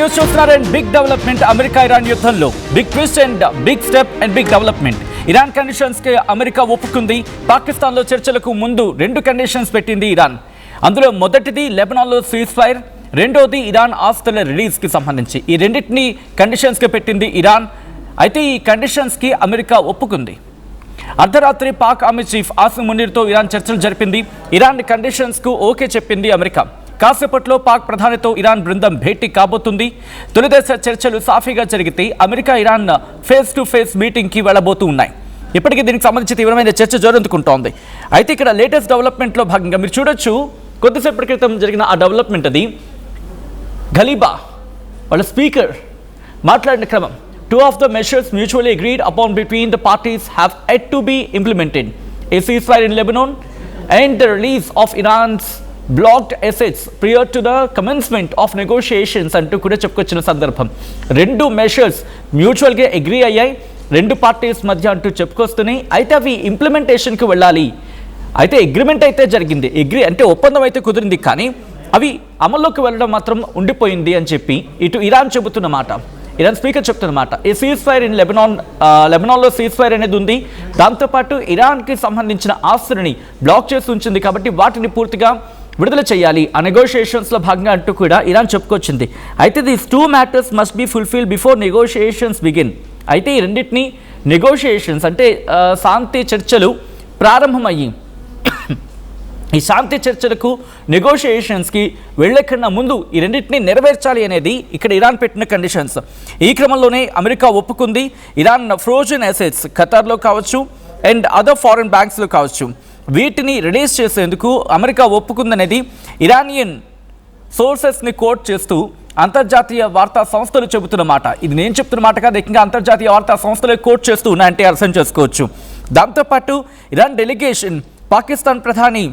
News చూస్తున్నారండి. Big development America Iran యుద్ధంలో. Big twist and big step and big development. Iran conditions కి America ఒప్పుకుంది. పాకిస్తాన్లో చర్చలకు ముందు 2 కండిషన్స్ పెట్టింది ఇరాన్. అందులో మొదటిది లెబనాన్లో సీజ్ ఫైర్, రెండోది ఇరాన్ ఆస్తుల రిలీజ్కి సంబంధించి. ఈ రెండింటిని కండిషన్స్కి పెట్టింది ఇరాన్. అయితే ఈ కండిషన్స్కి అమెరికా ఒప్పుకుంది. అర్ధరాత్రి పాక్ ఆర్మీ చీఫ్ ఆసిమ్ మునీర్తో ఇరాన్ చర్చలు జరిపింది. ఇరాన్ కండిషన్స్కు ఓకే చెప్పింది అమెరికా. కాసేపట్లో పాక్ ప్రధానితో ఇరాన్ బృందం భేటీ కాబోతుంది. తొలిదశ చర్చలు సాఫీగా జరిగితే America Iran face to face మీటింగ్కి వెళ్ళబోతూ ఉన్నాయి. ఇప్పటికీ దీనికి సంబంధించి తీవ్రమైన చర్చ జరుగుతుంటోంది. అయితే ఇక్కడ లేటెస్ట్ డెవలప్మెంట్లో భాగంగా మీరు చూడొచ్చు, కొద్దిసేపటి క్రితం జరిగిన ఆ డెవలప్మెంట్ అది. ఘలీబా వాళ్ళ స్పీకర్ మాట్లాడిన క్రమం, 2 of the measures mutually agreed upon between the parties have yet to be implemented. A ceasefire in Lebanon and the release of Iran's blocked assets prior to the commencement of negotiations అంటూ కూడా చెప్పుకొచ్చిన సందర్భం. 2 measures మ్యూచువల్గా agree అయ్యాయి 2 parties మధ్య అంటూ చెప్పుకొస్తున్నాయి. అయితే అవి ఇంప్లిమెంటేషన్కి వెళ్ళాలి. అయితే అగ్రిమెంట్ అయితే జరిగింది, అగ్రీ అంటే ఒప్పందం అయితే కుదిరింది, కానీ అవి అమల్లోకి వెళ్ళడం మాత్రం ఉండిపోయింది అని చెప్పి ఇటు ఇరాన్ చెబుతున్న మాట, ఇరాన్ స్పీకర్ చెప్తున్నమాట. ఈ సీజ్ ఫైర్ ఇన్ లెబనాన్లో సీజ్ ఫైర్ అనేది ఉంది. దాంతోపాటు ఇరాన్కి సంబంధించిన ఆస్తులని బ్లాక్ చేసి ఉంచింది, కాబట్టి వాటిని పూర్తిగా విడుదల చేయాలి ఆ నెగోషియేషన్స్లో భాగంగా అంటూ కూడా ఇరాన్ చెప్పుకొచ్చింది. అయితే these 2 matters must be fulfil before negotiations begin. అయితే ఈ రెండింటినీ నెగోషియేషన్స్ అంటే శాంతి చర్చలు ప్రారంభమయ్యి ఈ శాంతి చర్చలకు నెగోషియేషన్స్కి వెళ్ళే కన్నా ముందు ఈ రెండింటినీ నెరవేర్చాలి అనేది ఇక్కడ ఇరాన్ పెట్టిన కండిషన్స్. ఈ క్రమంలోనే అమెరికా ఒప్పుకుంది. ఇరాన్ ఫ్రోజన్ అసెట్స్ ఖతార్లో కావచ్చు అండ్ అదర్ ఫారెన్ బ్యాంక్స్లో కావచ్చు, వీటిని రిలీజ్ చేసేందుకు అమెరికా ఒప్పుకుందనేది ఇరానియన్ సోర్సెస్ని కోట్ చేస్తూ అంతర్జాతీయ వార్తా సంస్థలు చెబుతున్నమాట. ఇది నేను చెప్తున్న మాట కాదు, ఇంకా అంతర్జాతీయ వార్తా సంస్థలే కోట్ చేస్తూ ఉన్నాయంటే అర్థం చేసుకోవచ్చు. దాంతోపాటు ఇరాన్ డెలిగేషన్ పాకిస్తాన్ ప్రధాని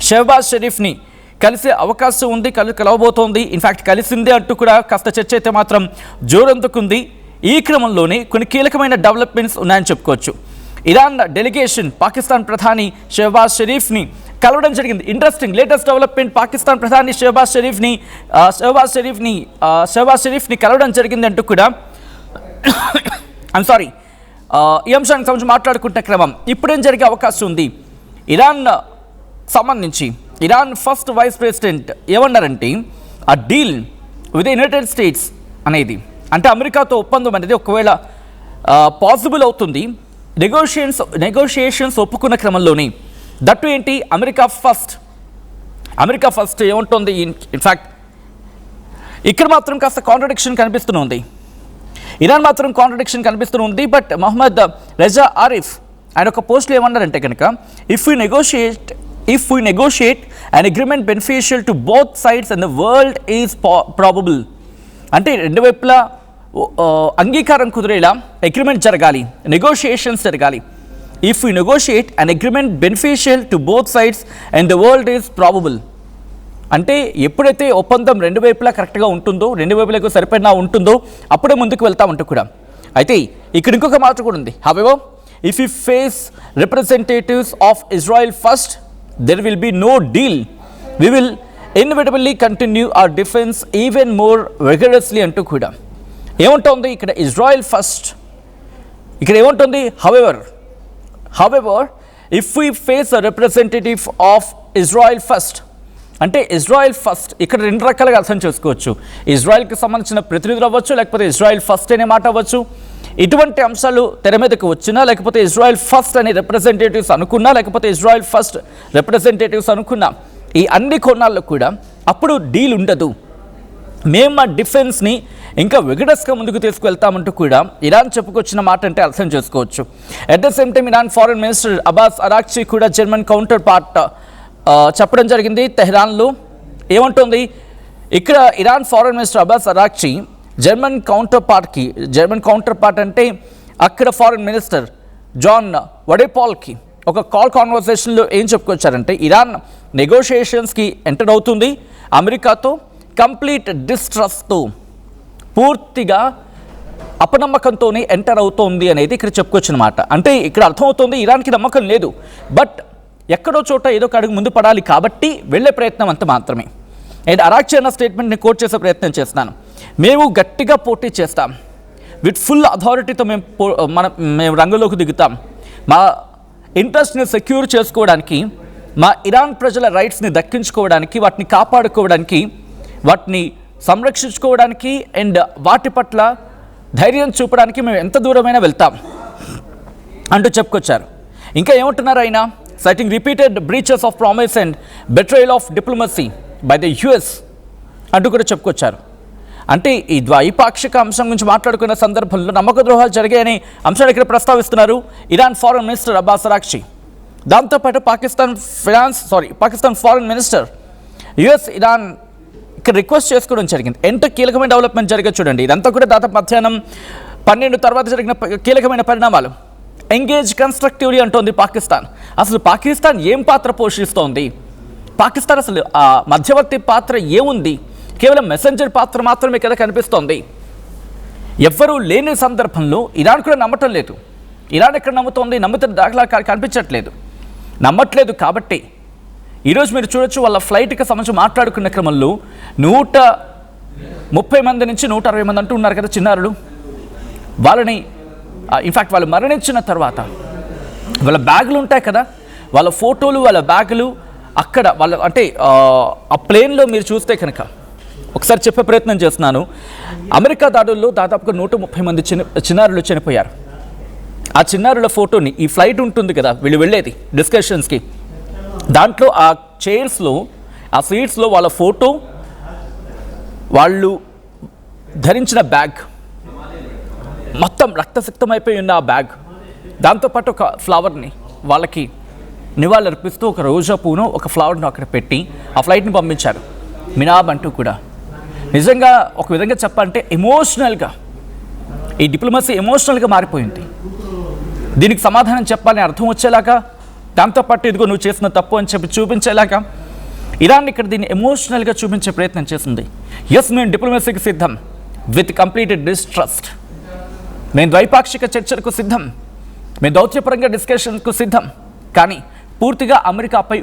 షెహబాజ్ షరీఫ్ని కలిసే అవకాశం ఉంది, కలవబోతోంది. ఇన్ఫ్యాక్ట్ కలిసిందే అంటూ కూడా కాస్త చర్చ అయితే మాత్రం జోరందుకుంది. ఈ క్రమంలోనే కొన్ని కీలకమైన డెవలప్మెంట్స్ ఉన్నాయని చెప్పుకోవచ్చు. ఇరాన్ డెలిగేషన్ పాకిస్తాన్ ప్రధాని షెహబాజ్ షరీఫ్ని కలవడం జరిగింది. ఇంట్రెస్టింగ్ లేటెస్ట్ డెవలప్మెంట్, పాకిస్తాన్ ప్రధాని షెహబాజ్ షరీఫ్ని కలవడం జరిగింది అంటూ కూడా ఈ అంశానికి సంబంధించి మాట్లాడుకుంటున్న క్రమం ఇప్పుడేం జరిగే అవకాశం ఉంది. ఇరాన్ సంబంధించి ఇరాన్ ఫస్ట్ వైస్ ప్రెసిడెంట్ ఏమన్నారంటే, ఆ డీల్ విత్ యునైటెడ్ స్టేట్స్ అనేది అంటే అమెరికాతో ఒప్పందం అనేది ఒకవేళ పాసిబుల్ అవుతుంది, నెగోషియేషన్స్ ఒప్పుకున్న క్రమంలోనే దట్టు ఏంటి అమెరికా ఫస్ట్ ఏముంటుంది. ఇన్ఫ్యాక్ట్ ఇక్కడ మాత్రం కాస్త కాంట్రడిక్షన్ కనిపిస్తుంది. ఇరాన్ మాత్రం కాంట్రడిక్షన్ కనిపిస్తుంది. బట్ మొహమ్మద్ రెజా ఆరిఫ్ ఆయన ఒక పోస్ట్లో ఏమన్నారంటే కనుక, if we negotiate an agreement beneficial to both sides and the world is probable. అంటే 2 వైపులా అంగీకారం కుదిరేలా అగ్రిమెంట్ జరగాలి, నెగోషియేషన్స్ జరగాలి. If you negotiate an agreement beneficial to both sides and the world is probable. అంటే ఎప్పుడైతే ఒప్పందం 2 వైపులా కరెక్ట్గా ఉంటుందో, 2 వైపులకు సరిపడినా ఉంటుందో అప్పుడే ముందుకు వెళ్తామంటూ కూడా. అయితే ఇక్కడ ఇంకొక మాట కూడా ఉంది. However, if you face representatives of Israel first, there will be no deal. We will inevitably continue our defense even more vigorously అంటూ కూడా ఏముంటుంది ఇక్కడ ఇజ్రాయెల్ ఫస్ట్. ఇక్కడ ఏముంటుంది however if we face a representative of Israel first అంటే Israel first ఇక్కడ 2 రకాలుగా అర్థం చేసుకోవచ్చు. ఇజ్రాయెల్కి సంబంధించిన ప్రతినిధులు అవ్వచ్చు, లేకపోతే ఇజ్రాయెల్ ఫస్ట్ అనే మాట అవ్వచ్చు. ఇటువంటి అంశాలు తెర మీదకు వచ్చినా, లేకపోతే ఇజ్రాయెల్ ఫస్ట్ అనే రిప్రజెంటేటివ్స్ అనుకున్నా, లేకపోతే ఇజ్రాయెల్ ఫస్ట్ రిప్రజెంటేటివ్స్ అనుకున్నా, ఈ అన్ని కోణాల్లో కూడా అప్పుడు డీల్ ఉండదు. మేము మా డిఫెన్స్ని ఇంకా విగడస్గా ముందుకు తీసుకువెళ్తామంటూ కూడా ఇరాన్ చెప్పుకొచ్చిన మాట అంటే అర్థం చేసుకోవచ్చు. At the same time Iran foreign minister Abbas Araghchi కూడా జర్మన్ కౌంటర్ పార్ట్ చెప్పడం జరిగింది తెహ్రాన్లో. ఏమంటుంది ఇక్కడ Iran foreign minister Abbas Araghchi German counterpart అంటే అక్కడ ఫారెన్ మినిస్టర్ జాన్ వడేపాల్కి ఒక కాల్ కాన్వర్సేషన్లో ఏం చెప్పుకొచ్చారంటే, ఇరాన్ నెగోషియేషన్స్కి ఎంటర్ అవుతుంది అమెరికాతో, కంప్లీట్ డిస్ట్రస్ట్తో, పూర్తిగా అపనమ్మకంతోనే ఎంటర్ అవుతోంది అనేది ఇక్కడ చెప్పుకొచ్చిన మాట. అంటే ఇక్కడ అర్థమవుతుంది ఇరాన్కి నమ్మకం లేదు, బట్ ఎక్కడో చోట ఏదో ఒక అడుగు ముందు పడాలి కాబట్టి వెళ్ళే ప్రయత్నం అంత మాత్రమే. అండ్ అరాక్చి అన్న స్టేట్మెంట్ని కోట్ చేసే ప్రయత్నం చేస్తున్నాను. మేము గట్టిగా పోటీ చేస్తాం, విత్ ఫుల్ అథారిటీతో మేము రంగంలోకి దిగుతాం. మా ఇంట్రెస్ట్ని సెక్యూర్ చేసుకోవడానికి, మా ఇరాన్ ప్రజల రైట్స్ని దక్కించుకోవడానికి, వాటిని కాపాడుకోవడానికి, వాటిని సంరక్షించుకోవడానికి అండ్ వాటి పట్ల ధైర్యం చూపడానికి మేము ఎంత దూరమైనా వెళ్తాం అంటూ చెప్పుకొచ్చారు. ఇంకా ఏమంటున్నారు ఆయన? Citing repeated breaches of promise and betrayal of diplomacy by the US అంటూ కూడా చెప్పుకొచ్చారు. అంటే ఈ ద్వైపాక్షిక అంశం గురించి మాట్లాడుకున్న సందర్భంలో నమ్మక ద్రోహాలు జరిగాయని అంశాన్ని ఇక్కడ ప్రస్తావిస్తున్నారు Iran foreign minister Abbas Araghchi. దాంతోపాటు Pakistan foreign minister US Iran ఇక్కడ రిక్వెస్ట్ చేసుకోవడం జరిగింది. ఎంత కీలకమైన డెవలప్మెంట్ జరిగేది చూడండి. ఇదంతా కూడా దాదాపు మధ్యాహ్నం 12 తర్వాత జరిగిన కీలకమైన పరిణామాలు. ఎంగేజ్ కన్స్ట్రక్టివ్లీ అంటోంది పాకిస్తాన్. అసలు పాకిస్తాన్ ఏం పాత్ర పోషిస్తోంది? పాకిస్తాన్ అసలు ఆ మధ్యవర్తి పాత్ర ఏముంది? కేవలం మెసెంజర్ పాత్ర మాత్రమే కదా కనిపిస్తోంది. ఎవ్వరూ లేని సందర్భంలో ఇరాన్ కూడా నమ్మటం లేదు. ఇరాన్ ఎక్కడ నమ్ముతోంది? నమ్ముతున్న దాఖలా కనిపించట్లేదు, నమ్మట్లేదు. కాబట్టి ఈరోజు మీరు చూడొచ్చు, వాళ్ళ ఫ్లైట్కి సంబంధించి మాట్లాడుకున్న క్రమంలో 130 మంది నుంచి 160 మంది అంటూ ఉన్నారు కదా చిన్నారులు. వాళ్ళని ఇన్ఫ్యాక్ట్ వాళ్ళు మరణించిన తర్వాత వాళ్ళ బ్యాగులు ఉంటాయి కదా, వాళ్ళ ఫోటోలు, వాళ్ళ బ్యాగులు అక్కడ వాళ్ళ అంటే ఆ ప్లేన్లో మీరు చూస్తే కనుక ఒకసారి చెప్పే ప్రయత్నం చేస్తున్నాను. అమెరికా దాడుల్లో దాదాపుగా 130 మంది చిన్నారులు చనిపోయారు. ఆ చిన్నారుల ఫోటోని, ఈ ఫ్లైట్ ఉంటుంది కదా వీళ్ళు వెళ్ళేది డిస్కషన్స్కి, దాంట్లో ఆ చైర్స్లో, ఆ సీట్స్లో వాళ్ళ ఫోటో, వాళ్ళు ధరించిన బ్యాగ్, మొత్తం రక్తసిక్తమైపోయి ఉన్న ఆ బ్యాగ్, దాంతోపాటు ఒక ఫ్లవర్ని వాళ్ళకి నివాళులర్పిస్తూ ఒక రోజా పూను ఒక ఫ్లవర్ను అక్కడ పెట్టి ఆ ఫ్లైట్ని పంపించారు. మినాబ్ అంటూ కూడా నిజంగా ఒక విధంగా చెప్పాలంటే ఎమోషనల్గా ఈ డిప్లొమసీ ఎమోషనల్గా మారిపోయింది. దీనికి సమాధానం చెప్పాలని అర్థం వచ్చేలాగా, దాంతోపాటు ఇదిగో నువ్వు చేసిన తప్పు అని చెప్పి చూపించేలాగా ఇరాన్ ఇక్కడ దీన్ని ఎమోషనల్గా చూపించే ప్రయత్నం చేసింది. ఎస్, మేము డిప్లొమసీకి సిద్ధం, విత్ కంప్లీటెడ్ డిస్ట్రస్ట్. మేము ద్వైపాక్షిక చర్చలకు సిద్ధం, మేము దౌత్యపరంగా డిస్కషన్కు సిద్ధం, కానీ పూర్తిగా అమెరికాపై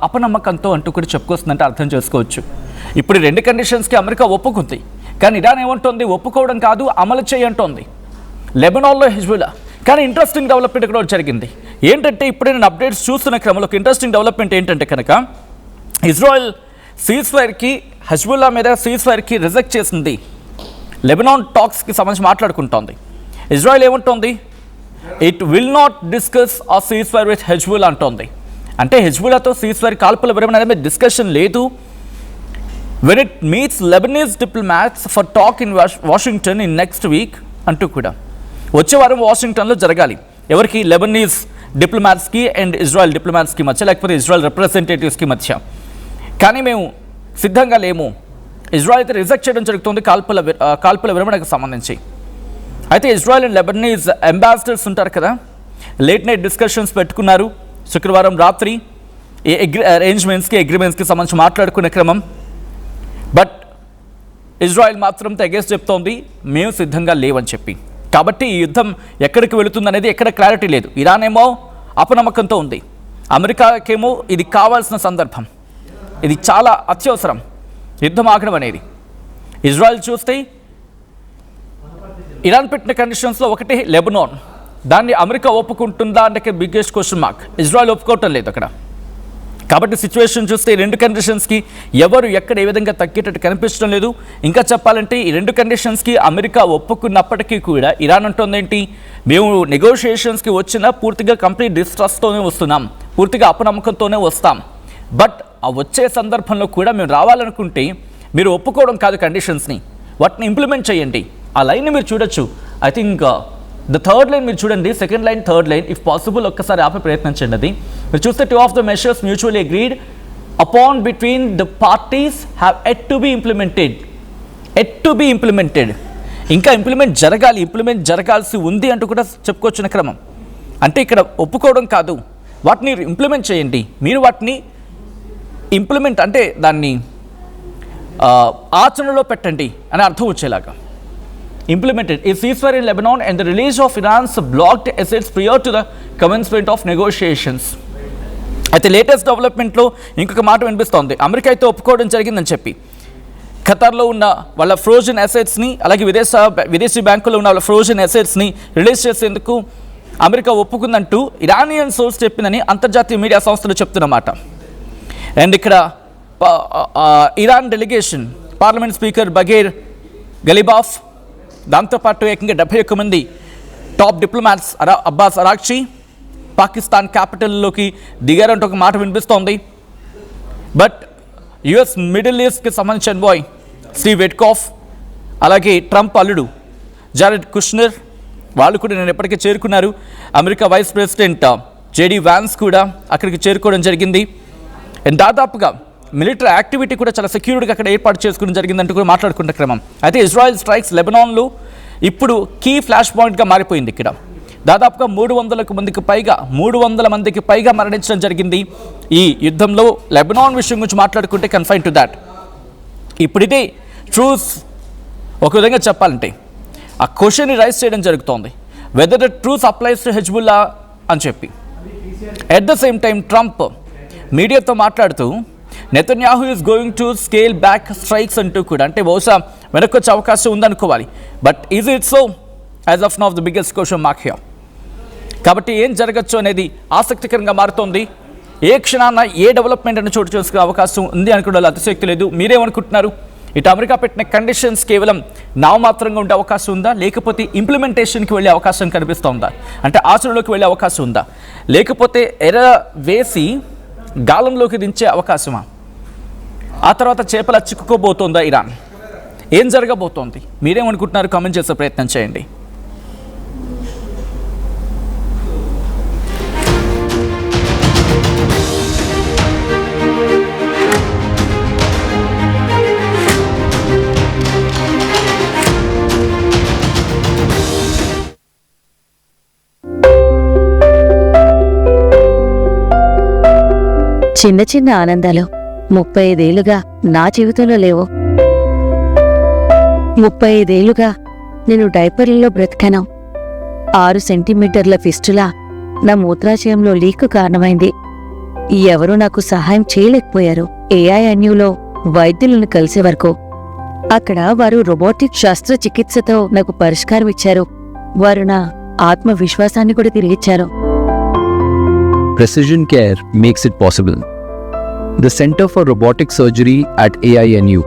అపనమ్మకంతో అంటూ కూడా చెప్పుకొస్తుందంటే అర్థం చేసుకోవచ్చు. ఇప్పుడు 2 కండిషన్స్కి అమెరికా ఒప్పుకుంది, కానీ ఇరాన్ ఏమంటోంది? ఒప్పుకోవడం కాదు, అమలు చేయంటోంది. లెబనాన్లో హెజ్బుల్లా. కానీ ఇంట్రెస్టింగ్ డెవలప్మెంట్ కూడా జరిగింది. ఏంటంటే ఇప్పుడే నేను అప్డేట్స్ చూస్తున్న క్రమంలో ఒక ఇంట్రెస్టింగ్ డెవలప్మెంట్ ఏంటంటే కనుక, ఇజ్రాయెల్ సీజ్ఫైర్కి, హెజ్బుల్లా మీద సీజ్ఫైర్కి రిజెక్ట్ చేసింది. లెబనాన్ టాక్స్కి సంబంధించి మాట్లాడుకుంటోంది. ఇజ్రాయెల్ ఏమంటోంది? It will not discuss a ceasefire with Hezbollah అంటోంది. అంటే హెజ్బుల్లాతో సీజ్ఫైర్ కాల్పుల విరమణ అనేది డిస్కషన్ లేదు. When it meets Lebanese diplomats for talk in Washington in next week అంటూ కూడా వచ్చే వారం వాషింగ్టన్లో జరగాలి. ఎవరికి? లెబనీస్ డిప్లొమాట్స్కి అండ్ ఇజ్రాయెల్ డిప్లొమాట్స్కి మధ్య, లేకపోతే ఇజ్రాయెల్ రిప్రజెంటేటివ్స్కి మధ్య. కానీ మేము సిద్ధంగా లేము. ఇజ్రాయెల్ అయితే రిజెక్ట్ చేయడం జరుగుతుంది కాల్పుల విరమణకు సంబంధించి. అయితే ఇజ్రాయెల్ అండ్ లెబనీస్ అంబాసిడర్స్ ఉంటారు కదా, లేట్ నైట్ డిస్కషన్స్ పెట్టుకున్నారు శుక్రవారం రాత్రి ఈ అగ్రిమెంట్స్కి సంబంధించి మాట్లాడుకునే క్రమం. బట్ ఇజ్రాయెల్ మాత్రం తెగేసి చెప్తోంది మేము సిద్ధంగా లేవని చెప్పి. కాబట్టి ఈ యుద్ధం ఎక్కడికి వెళుతుందనేది ఎక్కడ క్లారిటీ లేదు. ఇరాన్ ఏమో అపనమ్మకంతో ఉంది, అమెరికాకేమో ఇది కావాల్సిన సందర్భం, ఇది చాలా అత్యవసరం యుద్ధం ఆగడం అనేది. ఇజ్రాయెల్ చూస్తే ఇరాన్ పెట్టిన కండిషన్స్లో ఒకటి లెబనాన్. దాన్ని అమెరికా ఒప్పుకుంటుందా అంటే బిగ్గెస్ట్ క్వశ్చన్ మార్క్. ఇజ్రాయెల్ ఒప్పుకోవటం లేదు అక్కడ. కాబట్టి సిచ్యువేషన్ చూస్తే ఈ 2 కండిషన్స్కి ఎవరు ఎక్కడ ఏ విధంగా తగ్గేటట్టు కనిపించడం లేదు. ఇంకా చెప్పాలంటే ఈ 2 కండిషన్స్కి అమెరికా ఒప్పుకున్నప్పటికీ కూడా ఇరాన్ అంటుంది ఏంటి? మేము నెగోషియేషన్స్కి వచ్చినా పూర్తిగా కంప్లీట్ డిస్ట్రస్ట్తోనే వస్తున్నాం, పూర్తిగా అపనమ్మకంతోనే వస్తాం. బట్ ఆ వచ్చే సందర్భంలో కూడా మేము రావాలనుకుంటే మీరు ఒప్పుకోవడం కాదు కండిషన్స్ని, వాటిని ఇంప్లిమెంట్ చేయండి. ఆ లైన్ని మీరు చూడొచ్చు. I think the third line మీరు చూడండి, second line, third line, if possible ఒక్కసారి ఆపే ప్రయత్నించండి. అది మీరు చూస్తే 2 of the measures mutually agreed upon between the parties have at to be implemented. ఇంకా ఇంప్లిమెంట్ జరగాల్సి ఉంది అంటూ కూడా చెప్పుకొచ్చిన క్రమం. అంటే ఇక్కడ ఒప్పుకోవడం కాదు, వాటిని ఇంప్లిమెంట్ చేయండి. మీరు వాటిని ఇంప్లిమెంట్ అంటే దాన్ని ఆచరణలో పెట్టండి అని అర్థం వచ్చేలాగా. Implemented a ceasefire in Lebanon and the release of Iran's blocked assets prior to the commencement of negotiations. అయితే లేటెస్ట్ డెవలప్మెంట్లో ఇంకొక మాట వినిపిస్తోంది, అమెరికా అయితే ఒప్పుకోవడం జరిగిందని చెప్పి. ఖతార్లో ఉన్న వాళ్ళ ఫ్రోజన్ అసెట్స్ని, అలాగే విదేశీ బ్యాంకుల్లో ఉన్న వాళ్ళ ఫ్రోజన్ అసెట్స్ని రిలీజ్ చేసేందుకు అమెరికా ఒప్పుకుందంటూ ఇరానియన్ సోర్స్ చెప్పిందని అంతర్జాతీయ మీడియా సంస్థలు చెప్తున్నమాట. అండ్ ఇక్కడ ఇరాన్ డెలిగేషన్ పార్లమెంట్ స్పీకర్ బగేర్ గలీబాఫ్, దాంతోపాటు ఏకంగా 71 మంది టాప్ డిప్లొమాట్స్ అబ్బాస్ అరాక్చి పాకిస్తాన్ క్యాపిటల్లోకి దిగారంటూ ఒక మాట వినిపిస్తోంది. బట్ యుఎస్ మిడిల్ ఈస్ట్కి సంబంధించిన బాయ్ స్టీవ్ విట్కాఫ్, అలాగే ట్రంప్ అల్లుడు జారెడ్ కుష్నర్ వాళ్ళు కూడా నేను ఎప్పటికీ చేరుకున్నారు. America vice president JD Vance కూడా అక్కడికి చేరుకోవడం జరిగింది. అండ్ దాదాపుగా మిలిటరీ యాక్టివిటీ కూడా చాలా సెక్యూర్డ్గా అక్కడ ఏర్పాటు చేసుకోవడం జరిగిందంటూ కూడా మాట్లాడుకున్న క్రమం. అయితే ఇజ్రాయెల్ స్ట్రైక్స్ లెబనాన్లో ఇప్పుడు కీ ఫ్లాష్ పాయింట్గా మారిపోయింది. ఇక్కడ దాదాపుగా 300 మందికి పైగా మరణించడం జరిగింది ఈ యుద్ధంలో. లెబనాన్ విషయం గురించి మాట్లాడుకుంటే కన్ఫైన్ టు దాట్. ఇప్పుడిదే ట్రూస్ ఒక విధంగా చెప్పాలంటే ఆ క్వశ్చన్ని రైజ్ చేయడం జరుగుతోంది, whether the truce applies to Hezbollah అని చెప్పి. At the same time Trump మీడియాతో మాట్లాడుతూ Netanyahu is going to scale back strikes అంటూ కూడా, అంటే బహుశా వెనక్కి వచ్చే అవకాశం ఉందనుకోవాలి. But is it so? As of now the biggest question mark here. కాబట్టి ఏం జరగచ్చు అనేది ఆసక్తికరంగా మారుతోంది. ఏ క్షణాన ఏ డెవలప్మెంట్ అని చోటు చేసుకునే అవకాశం ఉంది అనుకోవడంలో అతిశక్తి లేదు. మీరేమనుకుంటున్నారు? ఇటు అమెరికా పెట్టిన కండిషన్స్ కేవలం నామమాత్రంగా ఉండే అవకాశం ఉందా, లేకపోతే ఇంప్లిమెంటేషన్కి వెళ్ళే అవకాశం కనిపిస్తోందా? అంటే ఆచరణలోకి వెళ్ళే అవకాశం ఉందా, లేకపోతే ఎర వేసి గాలంలోకి దించే అవకాశమా? ఆ తర్వాత చేపల చిక్కుకోబోతోందా ఇరాన్? ఏం జరగబోతోంది? మీరేమనుకుంటున్నారు? కామెంట్ చేసే ప్రయత్నం చేయండి. చిన్న చిన్న ఆనందాలు 35 ఏళ్లుగా నా జీవితంలో లేవు. 35 ఏళ్లుగా నేను డైపర్లలో బ్రతికాను. 6 సెంటీమీటర్ల ఫిస్టులా నా మూత్రాశయంలో లీకు కారణమైంది. ఎవరూ నాకు సహాయం చేయలేకపోయారు. ఏఐఎన్యూలో వైద్యులను కలిసే వరకు. అక్కడ వారు రోబోటిక్ శస్త్రచికిత్సతో నాకు పరిష్కారం ఇచ్చారు. వారు నా ఆత్మవిశ్వాసాన్ని కూడా తిరిగిచ్చారు. Precision care makes it possible. The Center for Robotic Surgery at AINU